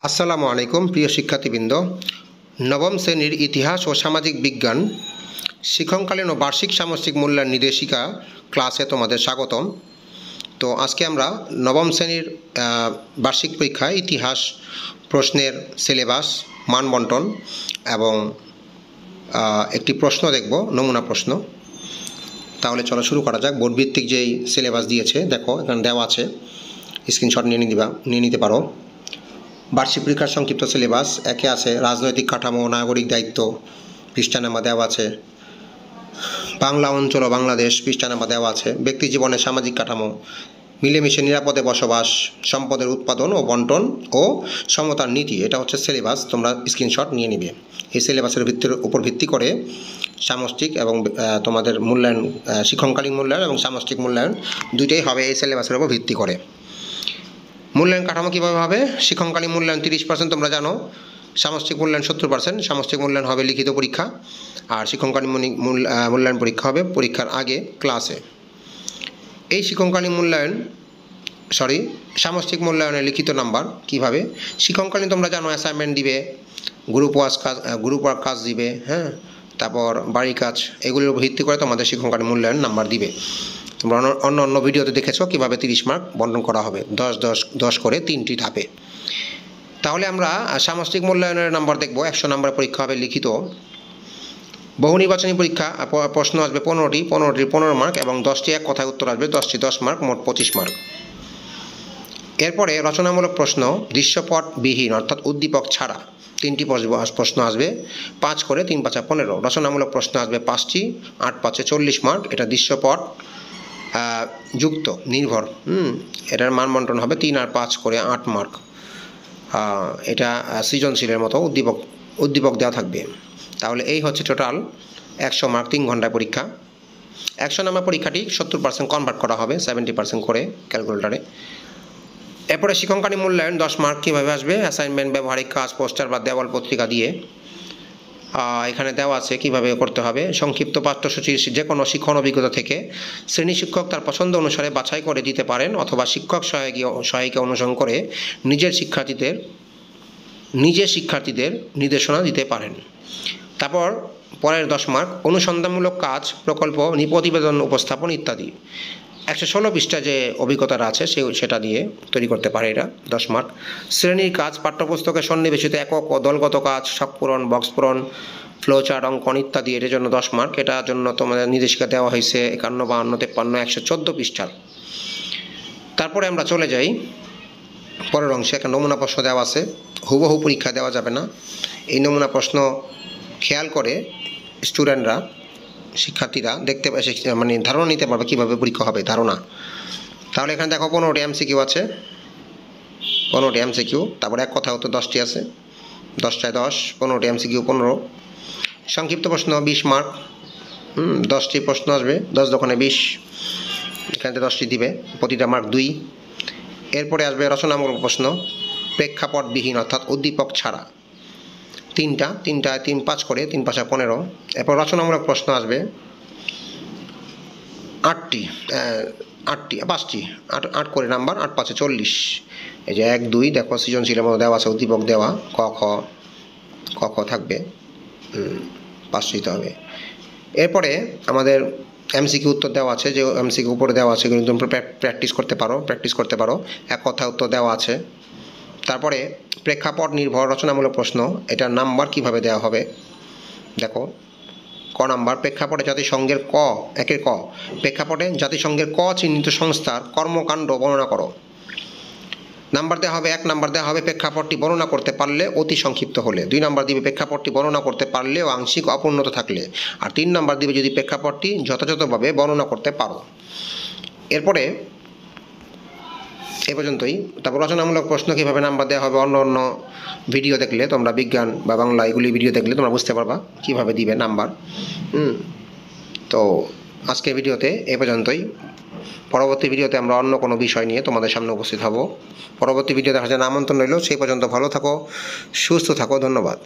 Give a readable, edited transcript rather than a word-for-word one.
আসসালামু আলাইকুম প্রিয় শিক্ষার্থীবৃন্দ। নবম শ্রেণীর ইতিহাস ও সামাজিক বিজ্ঞান শিক্ষণকালীন ও বার্ষিক সামষ্টিক মূল্যায়ন নির্দেশিকা ক্লাসে তোমাদের স্বাগতম। তো আজকে আমরা নবম শ্রেণীর বার্ষিক পরীক্ষায় ইতিহাস প্রশ্নের সিলেবাস, মানবন্টন এবং একটি প্রশ্ন দেখব, নমুনা প্রশ্ন। তাহলে চলো শুরু করা যাক। বোর্ডভিত্তিক যেই সিলেবাস দিয়েছে দেখো এখানে দেওয়া আছে, স্ক্রিনশট নিয়ে নিতে পারো। বার্ষিক পরীক্ষার সংক্ষিপ্ত সিলেবাস একে আছে রাজনৈতিক কাঠামো, নাগরিক দায়িত্ব, পৃষ্ঠা নাম্বার দেওয়া আছে। বাংলা অঞ্চল ও বাংলাদেশ, পৃষ্ঠা নাম্বার দেওয়া আছে। ব্যক্তি জীবনে সামাজিক কাঠামো, মিলেমিশে নিরাপদে বসবাস, সম্পদের উৎপাদন ও বন্টন ও সমতার নীতি, এটা হচ্ছে সিলেবাস। তোমরা স্ক্রিনশট নিয়ে নিবে। এই সিলেবাসের উপর ভিত্তি করে সামষ্টিক এবং তোমাদের মূল্যায়ন, শিক্ষণকালীন মূল্যায়ন এবং সামষ্টিক মূল্যায়ন দুইটাই হবে এই সিলেবাসের উপর ভিত্তি করে। মূল্যায়ন কাঠামো কীভাবে হবে? শিক্ষণকালীন মূল্যায়ন 30%, তোমরা জানো। সামষ্টিক মূল্যায়ন 70%। সামষ্টিক মূল্যায়ন হবে লিখিত পরীক্ষা, আর শিক্ষণকালীন মূল্যায়ন পরীক্ষা হবে পরীক্ষার আগে ক্লাসে। এই শিক্ষণকালীন সামষ্টিক মূল্যায়নের লিখিত নাম্বার কিভাবে? শিক্ষণকালীন তোমরা জানো অ্যাসাইনমেন্ট দিবে, গ্রুপ ওয়ার্ক কাজ দিবে, হ্যাঁ, তারপর বাড়ির কাজ, এগুলোর ভিত্তি করে তোমাদের শিক্ষণকালীন মূল্যায়ন নাম্বার দিবে। তোমরা অন্য ভিডিওতে দেখেছো কীভাবে 30 মার্ক বন্টন করা হবে, 10 করে 3টি ধাপে। তাহলে আমরা সামষ্টিক মূল্যায়নের নাম্বার দেখব। 100 নাম্বার পরীক্ষা হবে লিখিত। বহু নির্বাচনী পরীক্ষা, প্রশ্ন আসবে 15টি, 15 মার্ক এবং 10টি এক কথায় উত্তর আসবে, 10টি 10 মার্ক, মোট 25 মার্ক। এরপরে রচনামূলক প্রশ্ন, দৃশ্যপটবিহীন অর্থাৎ উদ্দীপক ছাড়া 3টি প্রশ্ন আসবে, 5 করে 3 5 15। রচনামূলক প্রশ্ন আসবে 5টি, 8 5 40 মার্ক। এটা দৃশ্যপট যুক্ত নির্ভর, এটার মান বন্টন হবে 3 আর 5 করে 8 মার্ক। এটা সৃজনশীলের মতো উদ্দীপক দেওয়া থাকবে। তাহলে এই হচ্ছে টোটাল 100 মার্ক, 3 ঘন্টায় পরীক্ষা। 100 নাম্বার পরীক্ষাটি 70% কনভার্ট করা হবে 70% করে ক্যালকুলেটারে। এরপরে শিক্ষণকালীন মূল্যায়ন 10 মার্ক কীভাবে আসবে? অ্যাসাইনমেন্ট, ব্যবহারিক কাজ, পোস্টার বা দেওয়াল পত্রিকা দিয়ে এখানে দেওয়া আছে কীভাবে করতে হবে। সংক্ষিপ্ত পাঠ্যসূচির যে কোনো শিক্ষণ অভিজ্ঞতা থেকে শ্রেণী শিক্ষক তার পছন্দ অনুসারে বাছাই করে দিতে পারেন, অথবা শিক্ষক সহায়িকা অনুসরণ করে নিজের শিক্ষার্থীদের নির্দেশনা দিতে পারেন। তারপর পরের 10 মার্ক অনুসন্ধানমূলক কাজ, প্রকল্প, প্রতিবেদন উপস্থাপন ইত্যাদি। 116 পৃষ্ঠা যে অভিজ্ঞতাটা আছে সেটা দিয়ে তৈরি করতে পারে, এটা 10 মার্ক। শ্রেণীর কাজ, পাঠ্যপুস্তকে সন্নিবেশিত একক ও দলগত কাজ, ছক পূরণ, বক্স পূরণ, ফ্লোচার্ট, অঙ্কন ইত্যাদি, এটার জন্য 10 মার্ক। এটার জন্য তোমাদের নির্দেশিকা দেওয়া হয়েছে 51, 52, 53, 114 পৃষ্ঠার। তারপরে আমরা চলে যাই পরের অংশে। একটা নমুনা প্রশ্ন দেওয়া আছে, হুবহু পরীক্ষা দেওয়া যাবে না। এই নমুনা প্রশ্ন খেয়াল করে স্টুডেন্টরা, শিক্ষার্থীরা দেখতে মানে ধারণা নিতে পারবে কীভাবে পরীক্ষা হবে, ধারণা। তাহলে এখানে দেখো 15টি MCQ আছে, 15টি MCQ। তারপরে এক কথা উত্তর 10টি আছে, 10টায় 10, 15টি MCQ 15। সংক্ষিপ্ত প্রশ্ন 20 মার্ক, 10টি প্রশ্ন আসবে, 10 দোকানে 20, এখানে 10টি দিবে, প্রতিটা মার্ক 2। এরপরে আসবে রচনামূলক প্রশ্ন, প্রেক্ষাপটবিহীন অর্থাৎ উদ্দীপক ছাড়া, 3টায় 3 5 করে 3 5 15। এরপর রচনামূলক প্রশ্ন আসবে 5টি, 8 করে নাম্বার, 8 5 40। এই যে 1 2 দেখো সৃজনশীলের মতো দেওয়া আছে, উদ্দীপক দেওয়া, ক খ থাকবে, 5 দিতে হবে। এরপরে আমাদের MCQ উত্তর দেওয়া আছে, যে MCQ উপরে দেওয়া আছে কিন্তু তোমরা প্র্যাকটিস করতে পারো। এক কথা উত্তর দেওয়া আছে। তারপরে প্রেক্ষাপট নির্ভর রচনামূলক প্রশ্ন, এটার নাম্বার কিভাবে দেওয়া হবে দেখো। ক নাম্বার, প্রেক্ষাপটে জাতিসংঘের একের ক, প্রেক্ষাপটে জাতিসংঘের চিহ্নিত সংস্থার কর্মকাণ্ড বর্ণনা করো। নাম্বার দেওয়া হবে, 1 নাম্বার দেওয়া হবে প্রেক্ষাপটটি বর্ণনা করতে পারলে অতি সংক্ষিপ্ত হলে। 2 নাম্বার দিবে প্রেক্ষাপটটি বর্ণনা করতে পারলে ও আংশিক অপূর্ণতা থাকলে। আর 3 নাম্বার দিবে যদি প্রেক্ষাপটটি যথাযথভাবে বর্ণনা করতে পারো। এরপরে এ পর্যন্তই। তারপর রচনামূলক প্রশ্ন কীভাবে নাম্বার দেওয়া হবে, অন্য ভিডিও দেখলে তোমরা, বিজ্ঞান বা বাংলা এগুলি ভিডিও দেখলে তোমরা বুঝতে পারবা কীভাবে দিবে নাম্বার। তো আজকের ভিডিওতে এ পর্যন্তই। পরবর্তী ভিডিওতে আমরা অন্য কোনো বিষয় নিয়ে তোমাদের সামনে উপস্থিত হব। পরবর্তী ভিডিও দেখার জন্য আমন্ত্রণ রইল। সেই পর্যন্ত ভালো থাকো, সুস্থ থাকো, ধন্যবাদ।